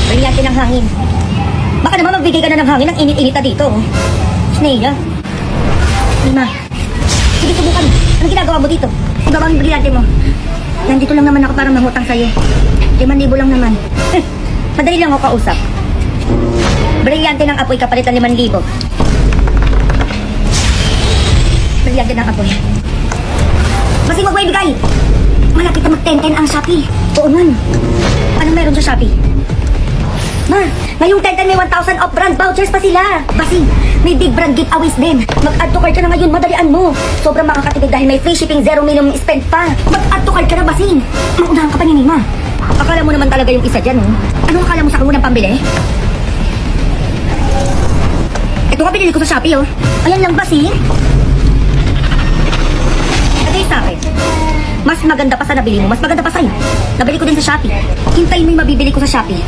Brilyante ng hangin. Baka naman magbigay ka na ng hangin ng init-init na dito. Snea. Lima. Sige, subukan. Anong ginagawa mo dito? Ibaba ang brilyante mo. Nandito lang naman ako para mangutang sa'yo. 5,000 lang naman. Madali lang ako kausap. Brilyante ng apoy kapalitan 5,000. Brilyante ng apoy. Masing wag mo ibigay. Malapit na mag-10-10 ang Shopee. Oo man. Anong meron sa Shopee? Ma, ngayong 10-10 may 1,000 off brand vouchers pa sila. Basing, may big brand giveaways din. Mag-add to cart ka na ngayon, madalian mo. Sobrang makakatipid dahil may free shipping, zero minimum spend pa. Mag-add to cart ka na, Basing. Maunahan ka pa ni Nima. Akala mo naman talaga yung isa dyan, oh. Anong akala mo sa akin mo ng pambili? Ito nga binili ko sa Shopee, oh. Ayan lang, Basing. Ito yung sa akin. Mas maganda pa sa nabili mo, mas maganda pa sa'yo. Nabili ko din sa Shopee. Hintayin mo yung mabibili ko sa Shopee.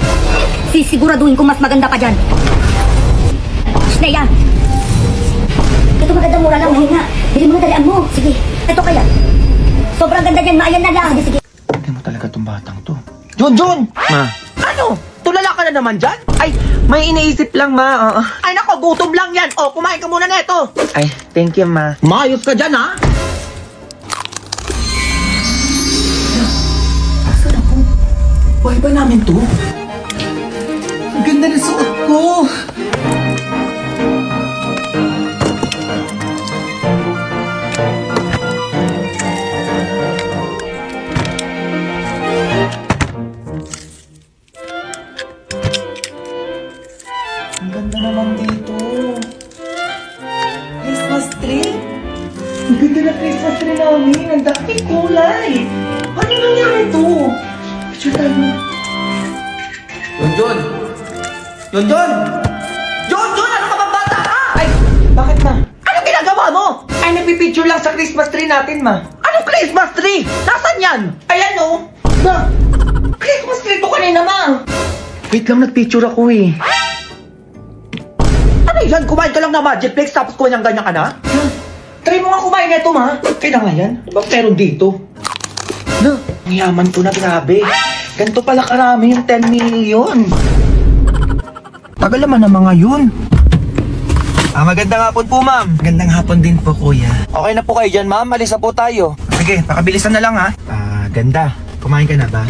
Sisiguraduhin ko mas maganda pa dyan. Snea! Ito maganda, mura lang. Ngayon nga. Bili mo na, dalian mo. Sige, ito kaya. Sobrang ganda dyan, maayan na lang. Sige. Hindi mo talaga itong batang to. Junjun! Ma! Ano? Tulala ka na naman dyan? Ay, may iniisip lang, ma. Ay, nako, gutom lang yan. O, kumain ka muna na ito. Ay, thank you, ma. Maayos ka dyan, ha? Saan ako? Buhay ba namin to? Ang ganda ng suot ko. Ang ganda naman dito. Christmas tree? Ang ganda na Christmas tree namin. Ang daming kulay. Ano nangyari ito? Picture tayo. Yun! Yun! Ano ka bang bata ka? Ay, bakit ma? Ano ginagawa mo? Ay, nagpipicture lang sa Christmas tree natin, ma. Anong Christmas tree? Nasaan yan? Ayan, oh. Ma, Christmas tree ko kanina, ma. Wait lang, nagpicture ako eh. Ano yan? Kumain ka lang na Magicplex tapos kumanyan-ganyan ka na? Ma, try mo nga kumain na ito, ma. Kaya nga yan. Ano ba meron dito? No, ang yaman ko na, grabe. Ganito pala karami yung 10 million. Tagal naman ang mga yun. Magandang hapon po, ma'am. Magandang hapon din po, kuya. Okay na po kayo dyan, ma'am. Alis na po tayo. Sige, pakabilisan na lang, ha. Ganda. Kumain ka na ba?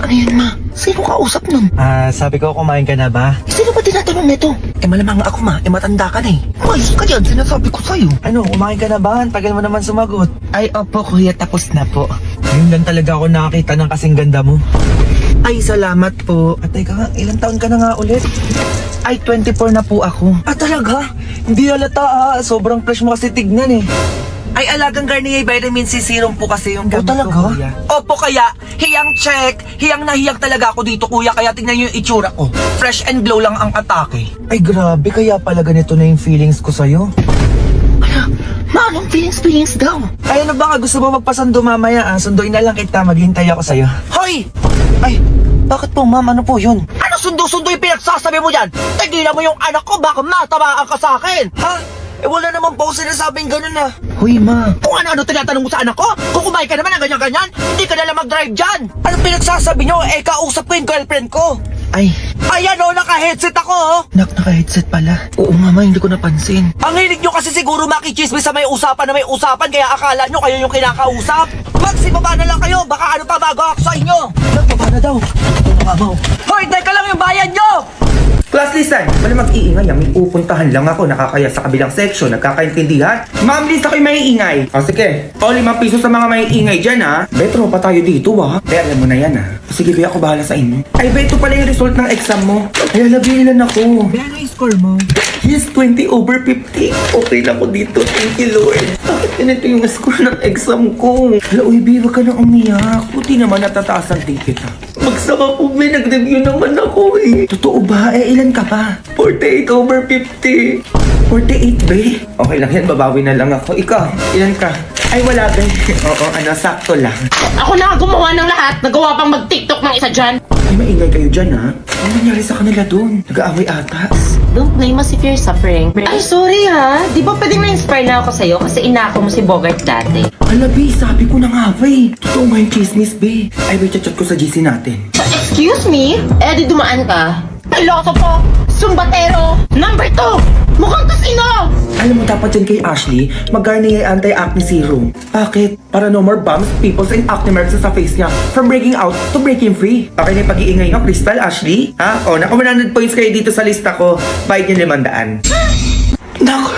Ano yan, ma? Sino kausap nun? Sabi ko, kumain ka na ba? Sino ba tinatanong nito? Malamang ako, ma. Matanda ka na eh. Umayos ka dyan, sinasabi ko sa'yo. Ano, kumain ka na ba? Tagal mo naman sumagot. Ay, opo, kuya. Tapos na po. Ngayon lang talaga ako nakakita ng kasing ganda mo. Ay, salamat po. At teka nga, ilang taon ka na nga ulit? Ay, 24 na po ako. Talaga? Hindi halata sobrang fresh mo kasi tignan eh. Ay, alagang Garnier Vitamin C Serum po kasi yung gamit talaga? ko, kuya. Opo, kaya, hiyang check. Hiyang na hiyang talaga ako dito, kuya. Kaya tingnan niyo yung itsura ko. Fresh and glow lang ang atake. Ay, grabe. Kaya pala ganito na yung feelings ko sa'yo. Ma, anong feelings daw? Ay, ano ba ka? Gusto mo magpasundo mamaya? Sunduin na lang kita. Maghintay ako sa'yo. Hoy! Ay, bakit po, ma'am? Ano po yun? Ano sundo-sundo yung pinagsasabi mo yan? Tigilan mo yung anak ko. Baka matamaan ka sa akin. Ha? Wala naman po sinasabing ganun na. Hoy, ma. Kung ano-ano tinatanong mo sa anak ko? Kung kumain ka naman ng ganyan-ganyan, hindi ka na lang mag-drive dyan. Anong pinagsasabi nyo? Kausap ko yung girlfriend ko. Ay. Ayan naka-headset ako, oh. Naka-headset pala. Oo nga, ma, hindi ko napansin. Ang hilig nyo kasi siguro makichismis sa may usapan na may usapan, kaya akala nyo kayo yung kinakausap. Magsibaba na lang kayo, baka ano pa bago ako sa inyo. Nagbaba na daw. Ito na nga, ma. Hoy, teka lang yung bayan nyo! Class, listen. Wala mag-iingay. May pupuntahan lang ako. Nakakaya sa kabilang section. Nagkakaintindihan? Ma'am, list ako'y maiingay. O sige. O, 5 piso sa mga maiingay dyan, ha? Betro pa tayo dito, ha? Be, alam mo na yan, ha? Sige, be, ako bahala sa inyo. Ay, be, ito pala yung result ng exam mo. Ay, labilan ako. Be, ano yung score mo? Yes, 20/50. Okay lang ko dito. Thank you, Lord. Bakit ganito yung score ng exam ko? Hala, uy, be, wag ka na umiyak. Buti naman natataas ang ticket, ha? Magsama po, be, nag-review naman ako, eh. Totoo ba? Ilan ka pa? 48/50. 48, be? Okay lang yan, babawi na lang ako. Ikaw, ilan ka? Ay, wala, be. Oo, sakto lang. Ako na gumawa ng lahat. Nagawa pang mag-TikTok ng isa dyan. Ay, maingay kayo dyan, ha? Ano nangyari sa kanila doon? Nag-aaway ata. Don't blame us if you're suffering. Ay, sorry ha. Di ba pwedeng na-inspire na ako sa'yo kasi inako mo si Bogart dati? Ala, B, sabi ko na nga, B. Totoo nga yung chismis, B. Ay, may chat ko sa GC natin. Excuse me? Eh, di dumaan ka. Ay, loko po! Sumbatero! Number 2! Mukhang tasino! Alam mo, dapat dyan kay Ashley, mag-garnier anti-acne serum. Bakit? Para no more bumps, pimples, and acne marks sa face niya. From breaking out to breaking free. Okay na yung pag-iingay nyo, Crystal, Ashley? Ha? O, naku, 100 points kayo dito sa lista ko. Bayad niyo 500. Naku!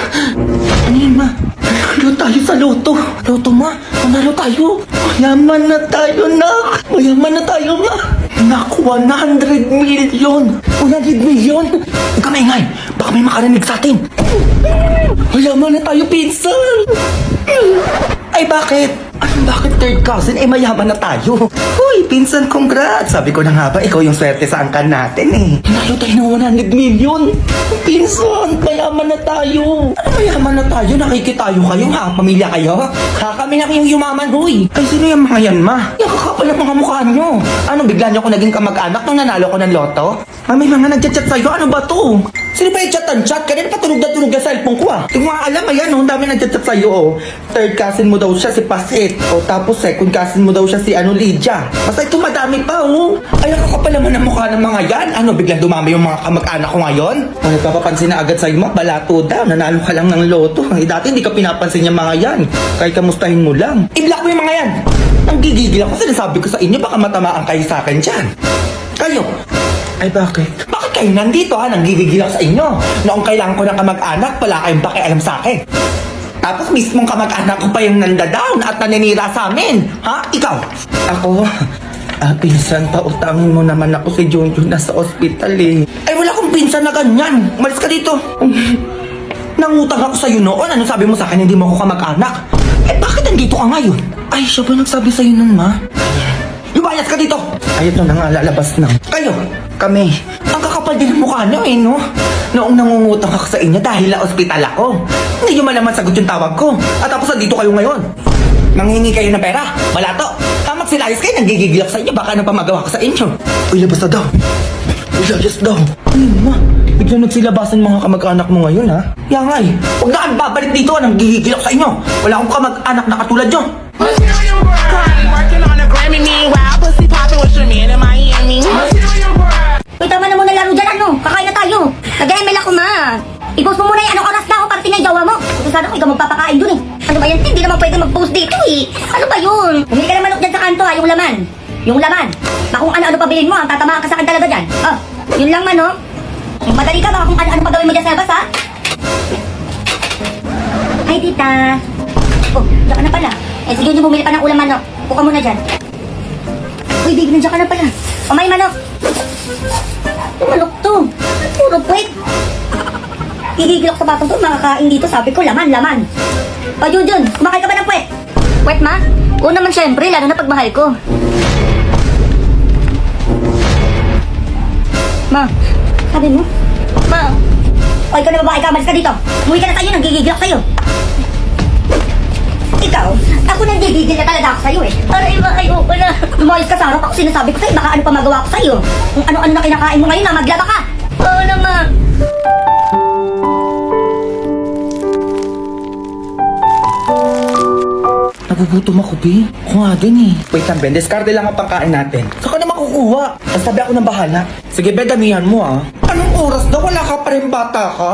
Ano yun, ma? Nanalo tayo sa loto. Loto, ma? Nanalo tayo. Mayaman na tayo, nak. Mayaman na tayo, ma. Naku, 100 million. 100 million? Huwag ka maingay. Baka may makarinig sa atin. Mayaman na tayo, pinsan. Ay, bakit? Bakit third cousin? Eh, mayaman na tayo. Uy, pinsan, congrats. Sabi ko na nga ba, ikaw yung swerte sa angkan natin eh. Nanalo tayo ng 100 million. Pinsan, mayaman na tayo. Ano mayaman na tayo? Nakikitayo kayo ha? Pamilya kayo? Ha? Kami na kayong yumaman, huy. Ay, sino yung mga yan, ma? Yung kakapal ang mga mukha nyo. Ano, bigla nyo ko naging kamag-anak nung nanalo ko ng loto? Ma, may mga nagchat-chat sa'yo. Ano ba to? Sino ba yung chat-chat? Kanina pa tunog na tunog ang cellphone ko ah. Yung mga alam, ayan, ang dami nagchat-chat sa'yo oh. Third cousin mo daw siya si Pasit. O tapos second cousin mo daw siya si Lydia. Basta ito madami pa oh. Ay, nakakapal naman ang mukha ng mga yan. Ano, biglang dumami yung mga kamag-anak ko ngayon? O, nagpapapansin na agad sa'yo mo, balato daw. Nanalo ka lang ng loto. Eh, dati hindi ka pinapansin yung mga yan. Kahit kamustahin mo lang. I-block mo yung mga yan. Ang gigigil ako, sinasabi ko sa inyo, baka matamaan kayo sa akin dyan. Kayo. Ay, bakit? Bakit kayo nandito ha? Nanggigigil ako sa inyo. Noong kailangan ko ng kamag-anak, wala kayong pakialam sa akin. Tapos mismong kamag-anak ko pa yung nandadown at naninira sa amin. Ha? Ikaw? Ako? Pinsan, pautangin mo naman ako si Junjun nasa ospital eh. Ay, wala akong pinsan na ganyan. Umalis ka dito. Nangutang ako sa'yo noon. Ano sabi mo sa akin, hindi mo ako kamag-anak? Eh, bakit nandito ka ngayon? Ay, siya ba nagsabi sa'yo nun, ma? Lumayas ka dito! Ay, ito na nga, lalabas na. Kayo, kami. Ang kakapal din ng mukha niyo eh, no? Noong nangungutang ako sa inyo dahil na ospital ako. Hindi niyo man naman sagot yung tawag ko. At tapos nandito kayo ngayon. Nanghingi kayo ng pera. Wala to. Tamak silayas kayo, nanggigigil ako sa inyo. Baka ano pa magawa ko sa inyo. Uy, labas na daw. Uy, labas daw. Ayun ma, biglang nagsilabasan mga kamag-anak mo ngayon ha? Yan nga eh. Huwag na kayo babalik dito, nanggigigil ako sa inyo. Wala akong kamag-anak na katulad nyo. Working on a Grammy, meanwhile, pussy popping with your man in Miami. Uy, tama na muna laro dyan, ano? Kakain na tayo. Nag-ML ako, ma. I-post mo muna yung anong oras na ako para tingnan jowa mo. Kasi sana ko ikaw magpapakain dun eh. Ano ba yan? Hindi naman pwede mag-post dito eh. Ano ba yun? Bumili ka ng manok dyan sa kanto ha, yung laman. Yung laman. Na kung ano-ano pa bilhin mo, ang tatamaan ka sa akin talaga dyan. Oh, yun lang man, no? Madali ka baka kung ano-ano pa gawin mo dyan sa labas, ha? Hi, tita. Oh, dyan ka na pala. Eh, sige nyo bumili pa ng ulam manok. Buka muna dyan. Uy, baby, nandiyan ka na pala. O, may manok. Yung manok to. Puro puwet. Hihigil ako sa batang to. Makakain dito. Sabi ko, laman, laman. O, Junjun, kumakain ka ba ng puwet? Puwet, ma? Oo naman, syempre. Lalo na pagmahal ko. Ma, sabi mo? Ma, o, ikaw na babae ka. Malis ka dito. Umuwi ka na sa'yo. Nanggigigil ako sa'yo. Ikaw, ako nanggigigil na talaga ako sa'yo eh. Aray, ayoko na. Lumayos ka sa harap ako, sinasabi ko sa'yo, baka ano pa magawa ko sa'yo. Kung ano-ano na kinakain mo ngayon na maglaba ka. Oo naman. Nagugutom ako, B. Ako nga din eh. Wait lang, Ben. Discarte lang ang pangkain natin. Saka na makukuha. Ang sabi ako ng bahala. Sige, Ben, damihan mo ah. Anong oras na? Wala ka pa rin bata ka?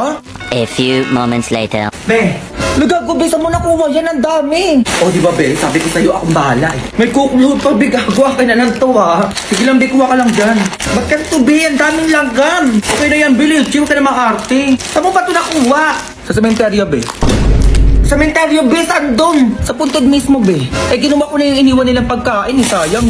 A few moments later. Be, nagagubisa mo nakuha yan, ang dami. O, di ba, Be? Sabi ko sa'yo, akong bahala eh. May kukulod pa, Be. Gagawa ka na ng to, ha? Sige lang, Be. Kuha ka lang dyan. Ba't ka to, Be? Ang daming langgam. Okay na yan, Be. Chill ka na makarte. Saan mo ba ito nakuha? Sa sementeryo, Be. Sa sementeryo, Be. Saan doon? Sa puntod mismo, Be. Eh, ginawa ko na yung iniwan nilang pagkain, eh. Sayang.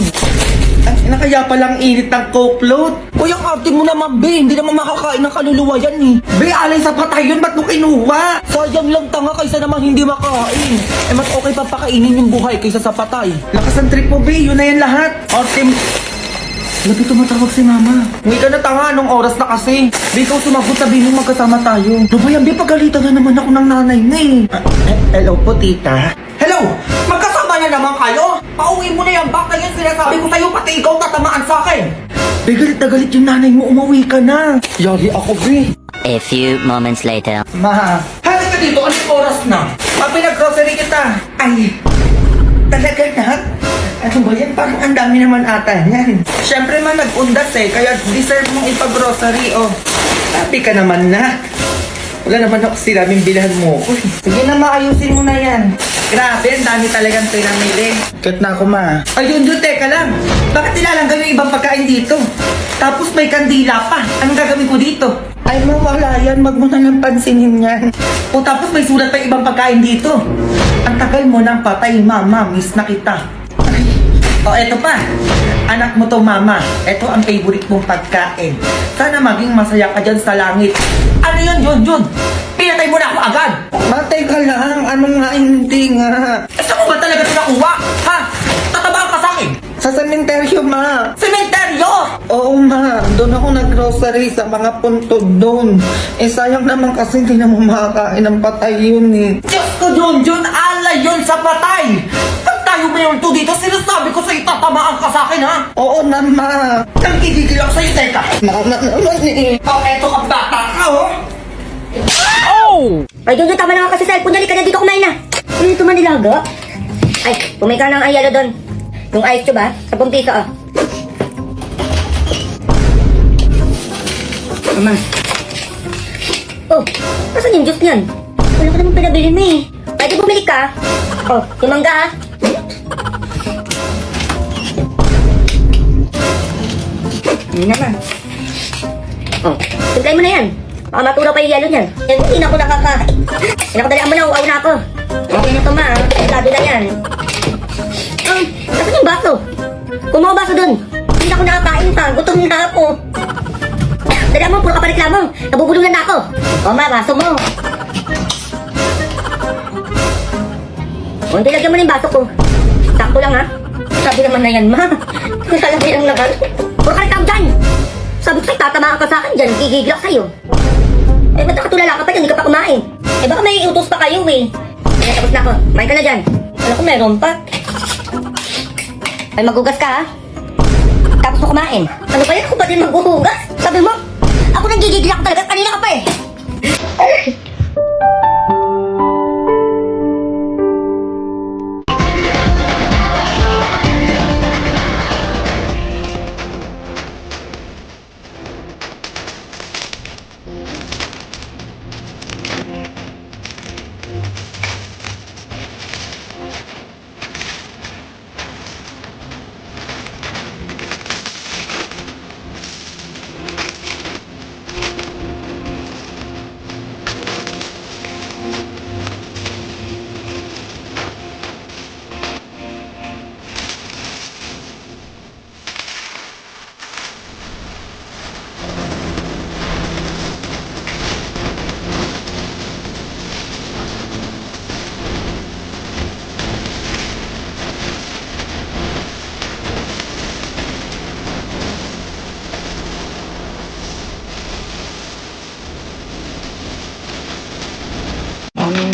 Ay, na kaya palang init ng coke float. Uy, ang arte mo naman, Be. Hindi naman makakain ng kaluluwa yan, eh. Be, alay sa patay yun. Ba't mo kinuha? Sayang lang tanga kaysa naman hindi makain. Eh, mas okay pa pakainin yung buhay kaysa sa patay. Lakas ang trip mo, Be. Yun na yan lahat. Arte mo. Labi tumatawag si Mama. Hindi ka na tanga. Anong oras na kasi? Be, ikaw sumagot. Sabihin mo magkasama tayo. Ano ba yan, Be? Pagalitan na naman ako ng nanay na eh. Hello po, tita. Hello! Magkasama na naman kayo? Pauwi mo na yung bak na yan sinasabi ko sa'yo, pati ikaw tatamaan sa akin. Galit na galit yung nanay mo, umuwi ka na. Yari ako, Be. A few moments later. Ma, halika ka dito, anong oras na? Pinag-grocery kita. Ay, talaga na? Ano ba yan? Parang ang dami naman ata yan. Siyempre man, nag-undas kaya deserve mong ipag-grocery, oh. Sabi ka naman na. Wala naman ako sinabing bilhan mo ko. Sige na, maayusin mo na yan. Grabe, ang dami talagang pinamili. Kat na ako, ma. Ayun, teka lang. Bakit nilalanggan yung ibang pagkain dito? Tapos may kandila pa. Anong gagawin ko dito? Ay, mawala yan. Wag mo na lang pansinin yan. O tapos may sulat pa yung ibang pagkain dito. Ang tagal mo nang patay, mama. Miss na kita. O, eto pa. Anak mo to, mama. Eto ang favorite mong pagkain. Sana maging masaya ka dyan sa langit. Ano yun, Jun? Pinatay mo na ako agad. Matay ka lang. Ano nga, hindi nga. Saan mo ba talaga ito nakuha? Ha? Tatabaan ka sa akin? Sa sementeryo, ma. Sementeryo? Oo, ma. Doon ako nag-grocery sa mga puntod doon. Sayang naman kasi hindi na mo makakain ng patay yun Diyos ko, Jun. Alay yun sa patay. Pag tayo mo yung to dito, sinasabi ko sa'yo, tatamaan ka sa akin, ha? Oo na, ma. Nagigigil ako sa'yo, teka. Naman O, eto ka bata ka, oh. Ay, Jun, tama na nga kasi cellphone. Dali ka na dito kumain na. Ano ito manilaga? Ay, bumay ka ng ayalo doon. Yung ice cube, 10 piso, oh. Mama. Oh, nasan yung juice niyan? Wala ka naman pinabili mo Pwede bumili ka. Oh, yung mangga, Hindi naman. Oh, simplay mo na yan. Baka matulaw pa yung yelo niyan. Yan, hindi na ako nakakain. Pinakadalian mo na, uaw na ako. Okay na to, ma. Sabi na yan. Nasaan yung baso? Kumuha baso dun. Hindi na ako nakakain pa. Gutom na ako. Dalian mo, puro ka pa reklamo. Nabubulungan na ako. O, ma, baso mo. O, hindi lagyan mo na yung baso ko. Sakto lang, ha? Sabi naman na yan, ma. Sabi lang naman. Puro ka reklamo dyan. Sabi ko sa'yo, tatamaan ka sa akin dyan. Gigigil ako sa'yo. Eh, ba't nakatulala ka pa dyan? Hindi ka pa kumain. Eh, baka may utos pa kayo, eh. Kaya tapos na ako. Kumain ka na dyan. Alam ko, meron pa. Ay, maghugas ka, ha? Tapos mo kumain. Ano ba yan? Ako ba din maghuhugas? Sabi mo, ako nang gigigil ako talaga. Kanina ka pa, eh.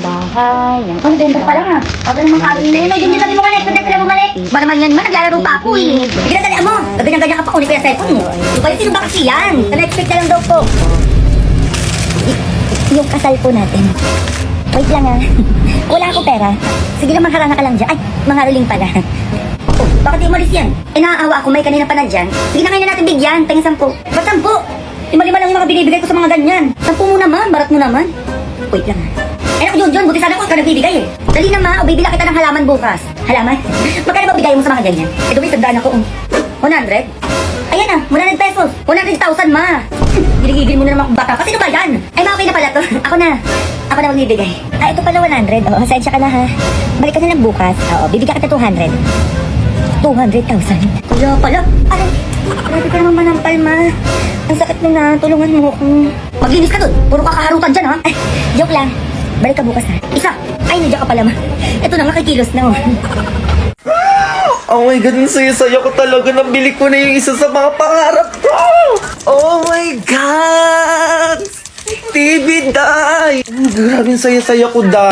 Bahay. Ang ganda pa lang, ha? Ako naman kami. May ganyan sabi mo nga, nagpunta mo mali. Ba naman yan, ma? Naglalaro pa ako, eh. Sige na, dalian mo. Ganyan-ganyan ka pa, kunin ko yung cellphone mo. Di ba yung sino ba kasi yan? Na-expect na lang daw po. Yung kasal po natin. Wait lang, ha? Wala ako pera. Sige lang, mangharana ka lang dyan. Ay, mangharuling pala. Oh, bakit di umalis yan? Eh, naaawa ako, may kanina pa nandyan. Sige na, ngayon na natin bigyan. Tingin 10. Ba't 10? Lima-lima lang yung mga binibigay ko sa mga ganyan. 10 mo naman, barat mo naman. Wait lang, ha? Eh ako, Jun, buti sana ko ka nagbibigay, eh. Dali na, ma, o bibila kita ng halaman bukas. Halaman? Magkano ba bigay mo sa mga ganyan? Ito ba, isagdaan ako, 100? Ayan na, 100 pesos. 100,000, ma. Giligigil mo na naman akong bata. Kasi ano ba yan? Ay, ma, okay na pala to. Ako na magbibigay. Ah, ito pala 100. Oo, sensya ka na, ha. Balik ka na lang bukas. Oo, bibigyan kita 200. 200,000. Kaya pala. Ay, grabe ka naman manampal, ma. Ang sakit mo na. Tulungan mo ako. Maglinis ka dun. Puro kakaharutan dyan, ha. Ay, joke lang. Balik ka bukas, ha. Isa. Ay, nandiyan ka pala, ma. Ito na, makikilos na, oh. Oh my God, ang saya-saya ko talaga. Nabili ko na yung isa sa mga pangarap ko. Oh my God! TV, Day! Grabe, ang saya-saya ko, Day.